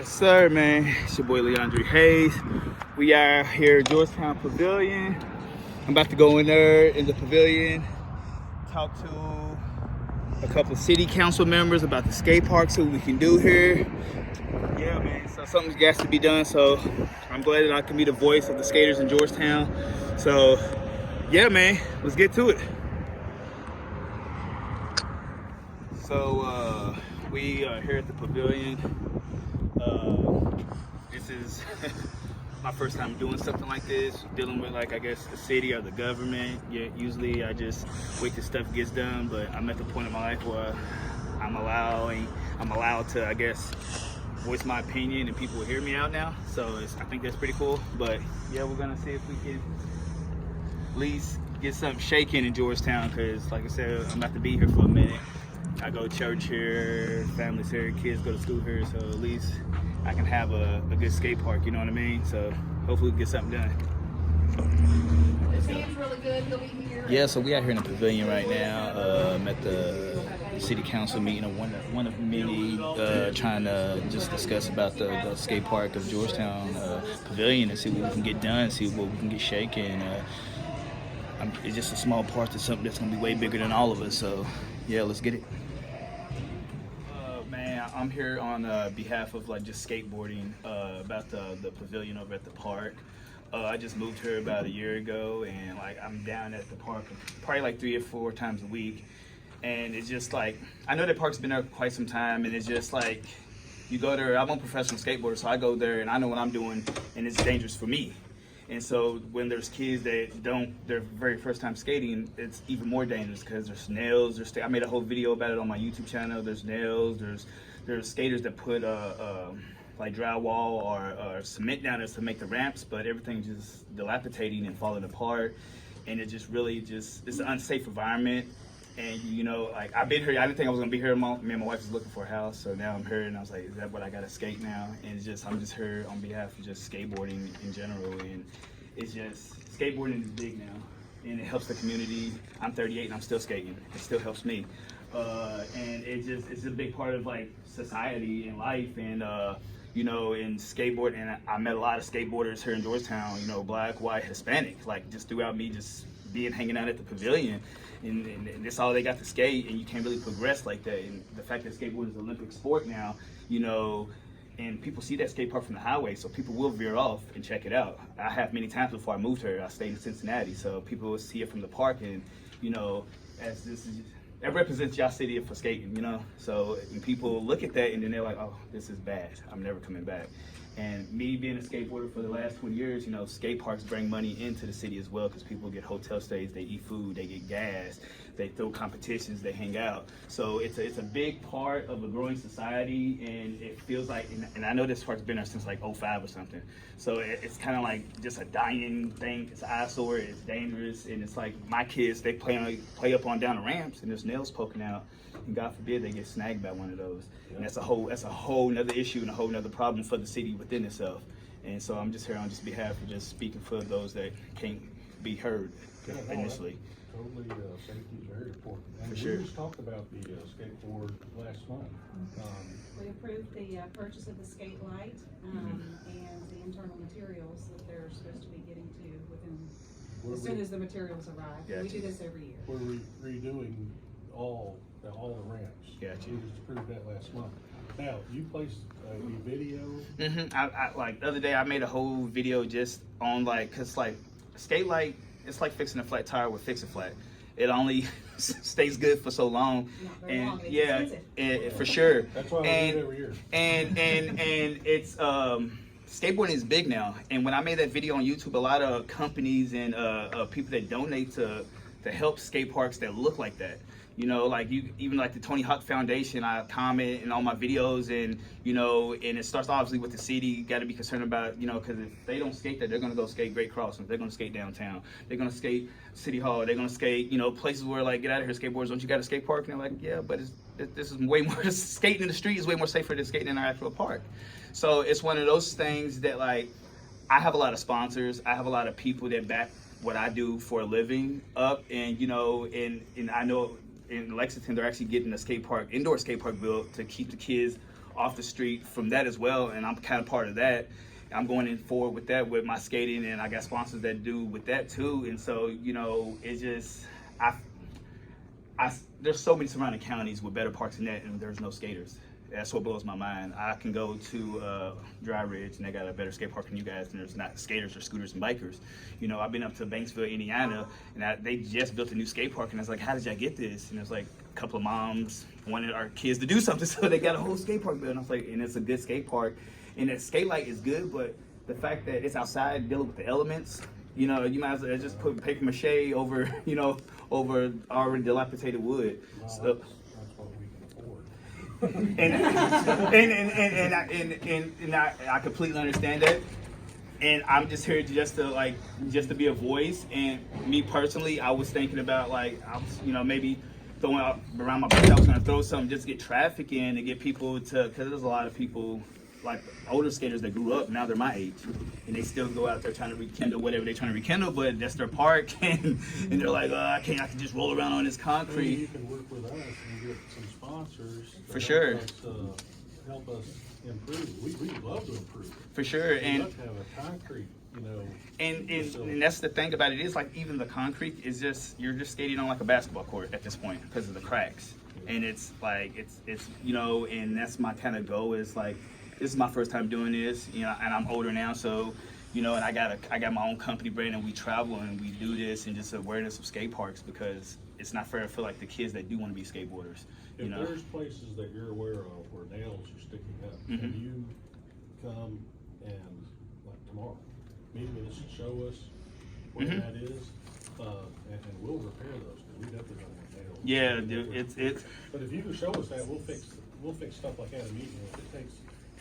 Yes, sir, man. It's your boy Leandre Hayes. We are here at Georgetown Pavilion. I'm about to go in there in the pavilion, talk to a couple of city council members about the skate park, see what we can do here. Yeah, man. So something's got to be done. So I'm glad that I can be the voice of the skaters in Georgetown. So yeah, man. Let's get to it. So we are here at the pavilion. This is my first time doing something like this, dealing with, like, I guess the city or the government. Yeah, usually I just wait till stuff gets done, but I'm at the point in my life where I'm allowed to, I guess, voice my opinion, and people will hear me out now. So I think that's pretty cool. But yeah, we're gonna see if we can at least get something shaking in Georgetown, because like I said, I'm about to be here for a minute. I go to church here, families here, kids go to school here, so at least I can have a good skate park, you know what I mean? So hopefully we can get something done. The sand's really good, he'll be here. Yeah, so we out here in the pavilion right now. I'm at the city council meeting, one of many, trying to just discuss about the skate park of Georgetown Pavilion and see what we can get done, see what we can get shaking. It's just a small part to something that's gonna be way bigger than all of us, so yeah, let's get it. Man, I'm here on behalf of, like, just skateboarding about the pavilion over at the park. I just moved here about a year ago, and like I'm down at the park probably like 3 or 4 times a week. And it's just like, I know that park's been there for quite some time, and it's just like, you go there, I'm a professional skateboarder, so I go there and I know what I'm doing, and it's dangerous for me. And so when there's kids that their very first time skating, it's even more dangerous, because there's nails, I made a whole video about it on my YouTube channel. There's nails, there's skaters that put like drywall or cement down there to make the ramps, but everything's just dilapidating and falling apart. And it just really it's an unsafe environment. And you know, like, I've been here, I didn't think I was gonna be here. Me and my wife was looking for a house, so now I'm here, and I was like, is that what I gotta skate now? And I'm just here on behalf of just skateboarding in general. And it's just, skateboarding is big now, and it helps the community. I'm 38 and I'm still skating. It still helps me. And it's a big part of, like, society and life, and you know, in skateboard. And I met a lot of skateboarders here in Georgetown, you know, black, white, Hispanic, like, just throughout me just hanging out at the pavilion. And that's all they got to skate, and you can't really progress like that. And the fact that skateboarding is an Olympic sport now, you know, and people see that skate park from the highway, so people will veer off and check it out. I have many times before I moved here. I stayed in Cincinnati, so people will see it from the park, and you know, that represents y'all city for skating, you know. So, and people look at that and then they're like, oh, this is bad, I'm never coming back. And me being a skateboarder for the last 20 years, you know, skate parks bring money into the city as well, because people get hotel stays, they eat food, they get gas, they throw competitions, they hang out. So it's a big part of a growing society, and it feels like, and I know this park's been there since like 05 or something. So it's kind of like just a dying thing. It's an eyesore, it's dangerous, and it's like my kids, they play up on down the ramps, and there's nails poking out, and God forbid they get snagged by one of those. And that's a whole nother issue and a whole nother problem for the city within itself. And so I'm just here on just behalf of just speaking for those that can't be heard initially. Totally, safety is very important. And for sure. We just talked about the skateboard last month. We approved the purchase of the skate light and the internal materials that they're supposed to be getting to as soon as the materials arrive. Gotcha. We do this every year. We're redoing all the ramps. Gotcha. We just approved that last month. Now, you placed a video. I like the other day I made a whole video just on, like, cause like skate light, it's like fixing a flat tire with Fix-A-Flat. It only stays good for so long. Not very And long. It's yeah, expensive. for sure. That's why we do it every year. And it's skateboarding is big now. And when I made that video on YouTube, a lot of companies and people that donate to help skate parks that look like that. You know, like even like the Tony Hawk Foundation, I comment in all my videos, and you know, and it starts obviously with the city. You got to be concerned about, you know, because if they don't skate there, they're gonna go skate Great Crossings, they're gonna skate downtown, they're gonna skate City Hall, they're gonna skate, you know, places where, like, get out of here, skateboarders, don't you got a skate park? And they're like, yeah, but this is way more, skating in the street is way more safer than skating in our actual park. So it's one of those things that, like, I have a lot of sponsors, I have a lot of people that back what I do for a living up, and you know, and I know in Lexington they're actually getting a skate park, indoor skate park built to keep the kids off the street from that as well, and I'm kind of part of that. I'm going in forward with that with my skating, and I got sponsors that do with that too. And so, you know, it's just there's so many surrounding counties with better parks than that, and there's no skaters. That's what blows my mind. I can go to Dry Ridge, and they got a better skate park than you guys, and there's not skaters or scooters and bikers. You know, I've been up to Banksville, Indiana, and they just built a new skate park, and I was like, how did y'all get this? And it's like a couple of moms wanted our kids to do something, so they got a whole skate park built. And I was like, and it's a good skate park, and that skate light is good, but the fact that it's outside dealing with the elements, you know, you might as well just put paper mache over, you know, over already dilapidated wood. Well, So, that's what we can afford. and I completely understand that, and I'm just here just to be a voice. And me personally, I was thinking about maybe throwing out around my place. I was gonna throw something just to get traffic in and get people to, because there's a lot of people like older skaters that grew up, now they're my age, and they still go out there trying to rekindle whatever they're trying to rekindle, but that's their park, and they're like, I can just roll around on this concrete. Maybe you can work with us and get some sponsors. For sure. Help us improve. We'd love to improve. For sure. We'd And love to have a concrete, you know. and that's the thing about it, is like even the concrete is just, you're just skating on like a basketball court at this point because of the cracks. And it's like it's you know, and that's my kind of goal, is like, this is my first time doing this, you know, and I'm older now, so, you know, and I got my own company brand, and we travel and we do this, and just awareness of skate parks, because it's not fair for like the kids that do want to be skateboarders. You If know, there's places that you're aware of where nails are sticking up, Mhm. can you come and, like tomorrow, meet with us and show us where Mhm. that is, and we'll repair those, because we definitely don't want nails. yeah, dude, it's But if you can show us that, we'll fix stuff like that immediately. If it takes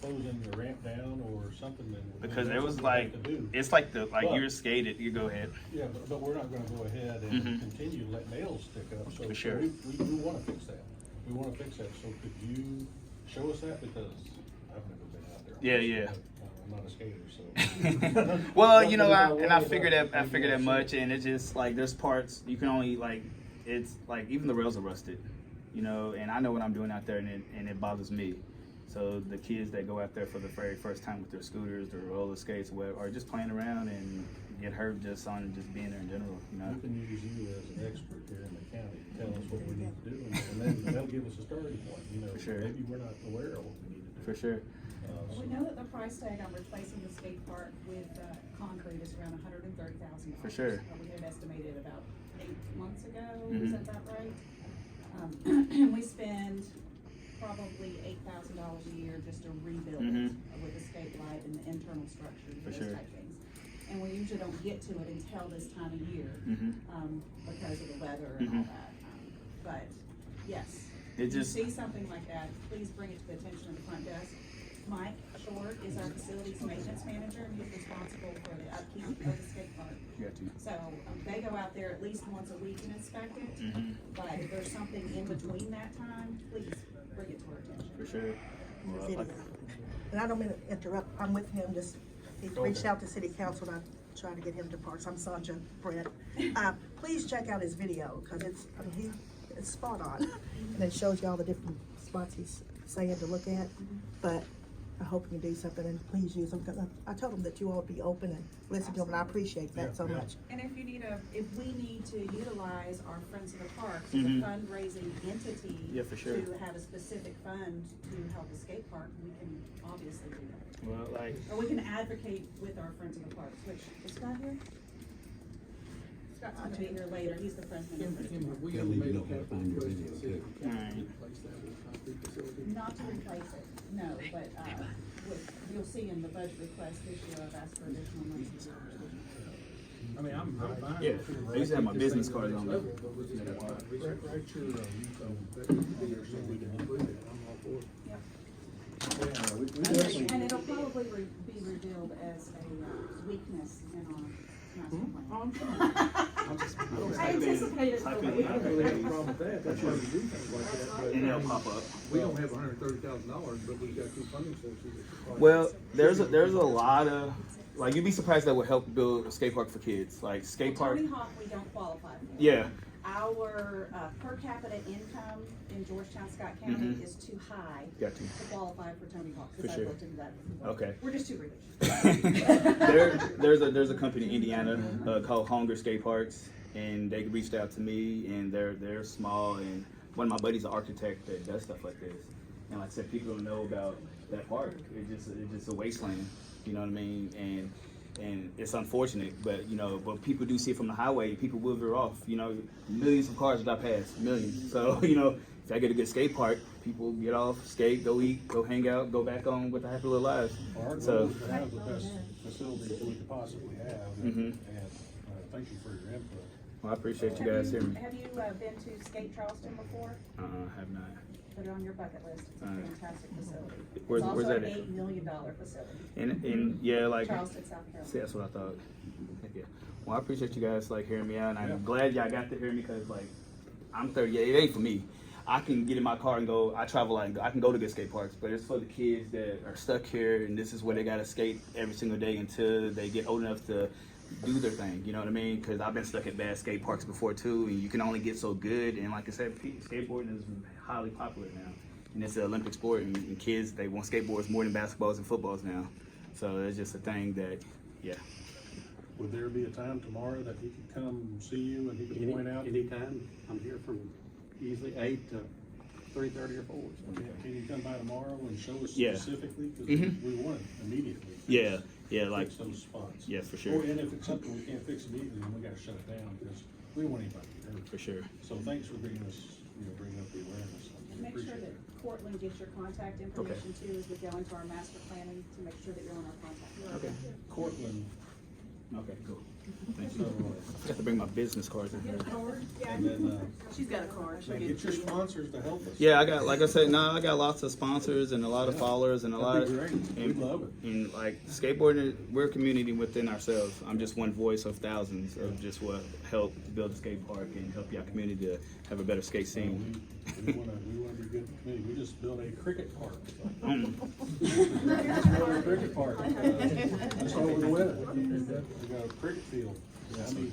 closing the ramp down or something, then. because that's it was what we have like, to do. it's like But- you're skated, you go ahead. Yeah, but we're not gonna go ahead and Mhm. continue to let nails stick up, so. For sure. We wanna fix that. We wanna fix that, so could you show us that, because I've never been out there. Yeah, yeah. I'm not a skater, so. Well, you know, But if I worry figured about that it, maybe I'll much, see it. and it's just like there's parts you can only like, it's like even the rails are rusted, you know, and I know what I'm doing out there, and it bothers me. So the kids that go out there for the very first time with their scooters, their roller skates, or whatever, are just playing around and get hurt just on just being there in general, you know. We can use you as an expert here in the county, tell us what we need to do, and then that'll give us a starting point, you know. For sure. Maybe we're not aware of what we need to do. For sure. So- We know that the price tag on replacing the skate park with concrete is around $130,000. For sure. We had estimated about 8 months ago, Mhm. is that about right? And we spend probably $8,000 a year just to rebuild it Mhm. with the skate light and the internal structure, For those sure. type things. And we usually don't get to it until this time of year, Mhm. because of the weather and all Mhm. that. But yes, It if you just- see something like that, please bring it to the attention of the front desk. Mike Short is our facilities maintenance manager, and he's responsible for the upkeep of the skate park. Got you. So, they go out there at least once a week and inspect it, Mhm. but if there's something in between that time, please bring it to our attention. For sure. Well, Video. like- And I don't mean to interrupt, I'm with him, he reached out to city council, and I tried to get him to parks, I'm Sandra Brett. Please check out his video, cause it's spot on, and it shows you all the different spots he's saying to look at, but I hope you can do something, and please use them, because I told him that you all would be open and listen to him, and I appreciate that so Yeah. much. And if we need to utilize our Friends of the Parks as a Mhm. fundraising entity. Yeah, for sure. To have a specific fund to help the skate park, we can obviously do that. Well, like, Or we can advocate with our Friends of the Parks, which, is Scott here? Scott's gonna be here later, he's the president of the Friends of the Parks. We have made a capital request to the city Alright. to replace that with concrete facility. Not to replace it, no, but, you'll see in the budget request this year, I've asked for additional money. I mean, I'm fine. Yeah, I used to have my business cards on there. But we're just gonna Write your, that can be there so we can include it. I'm all for it. Yep. Yeah, we definitely. And it'll probably be revealed as a weakness in our master plan. I'm just. I anticipated. Type I in- don't really have a problem with that, that's why we do things like that, but. and it'll pop up. We don't have $130,000, but we've got two funding sources. that supply- Well, there's a lot of, like, you'd be surprised that would help build a skate park for kids, like skate park. Tony Hawk, we don't qualify for. Yeah, Our per capita income in Georgetown Ky County Mhm. is too high Got you. to qualify for Tony Hawk, For because sure. I looked into that. Okay. We're just too rich. there's a company in Indiana called Hunger Skateparks, and they reached out to me, and they're small, and one of my buddies is an architect that does stuff like this, and like I said, people don't know about that park. It's just a wasteland, you know what I mean? And it's unfortunate, but but people do see it from the highway. People will veer off. Millions of cars drive past, millions. So if I get a good skate park, people get off, skate, go eat, go hang out, go back on with a happy little lives. Our goal So. is to have the best facilities we could possibly have, and thank you for your input. Well, I appreciate you guys hearing me. Have you been to Skate Charleston before? Have not. Put it on your bucket list. It's a fantastic facility. Where's It's also that an at? $8 million facility. And yeah, like. Charleston, South Carolina. See, that's what I thought. Heck yeah. Well, I appreciate you guys hearing me out, and I'm Yeah. glad y'all got to hear me because I'm 30. Yeah, it ain't for me. I can get in my car and go. I travel I can go to good skate parks, but it's for the kids that are stuck here, and this is where they gotta skate every single day until they get old enough to do their thing. You know what I mean? Because I've been stuck at bad skate parks before too, and you can only get so good. And like I said, skateboarding is highly popular now, and it's an Olympic sport, and kids they want skateboards more than basketballs and footballs now. So it's just a thing that, yeah. Would there be a time tomorrow that he could come see you and he could point out? Anytime. I'm here from usually 8 to 3:30 or 4. So. Can you come by tomorrow and show us Yeah. specifically? Because Mhm. we want it immediately. Yeah, like, Fix those spots. yeah, for sure. And if it's something we can't fix immediately, then we gotta shut it down, because we don't want anybody to get hurt. For sure. So thanks for bringing us, bringing up the awareness. We Make sure appreciate that it. Cortland gets your contact information too, as we go into our master planning, to make sure that you're on our contact list. Okay. Cortland, Okay, cool. Thank so, you. I forgot to bring my business cards in here. and then, She's got a card. man, get your sponsors to help us. Yeah, I got, like I said, I got lots of sponsors and a lot of followers and a lot That'd of. be great. We'd love it. And like skateboarding, we're a community within ourselves. I'm just one voice of thousands of just what help build a skate park and help your community to have a better skate scene. We wanna be a good committee. We just built a cricket park. Mm. We just built a cricket park, just over the winter. We got a cricket field.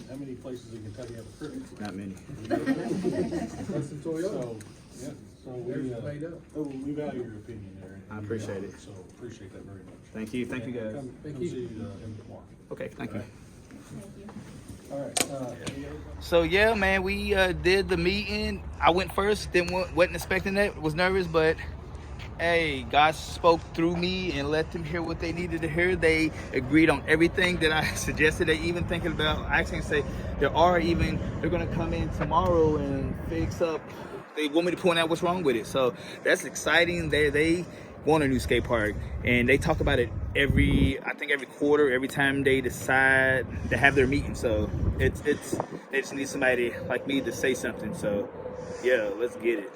How many places in Kentucky have a cricket? Not many. That's the Toyota. So, yeah, so Everything's made up. we value your opinion there. I appreciate it. So appreciate that very much. Thank you guys. Come Thank see you. you in tomorrow. Okay, thank you. All right, any other- So yeah, man, we did the meeting. I went first, wasn't expecting that, was nervous, but hey, God spoke through me and let them hear what they needed to hear. They agreed on everything that I suggested. They even thinking about, I actually say they're gonna come in tomorrow and fix up. They want me to point out what's wrong with it. So that's exciting. They want a new skate park, and they talk about it every quarter, every time they decide to have their meeting. So they just need somebody like me to say something. So yeah, let's get it.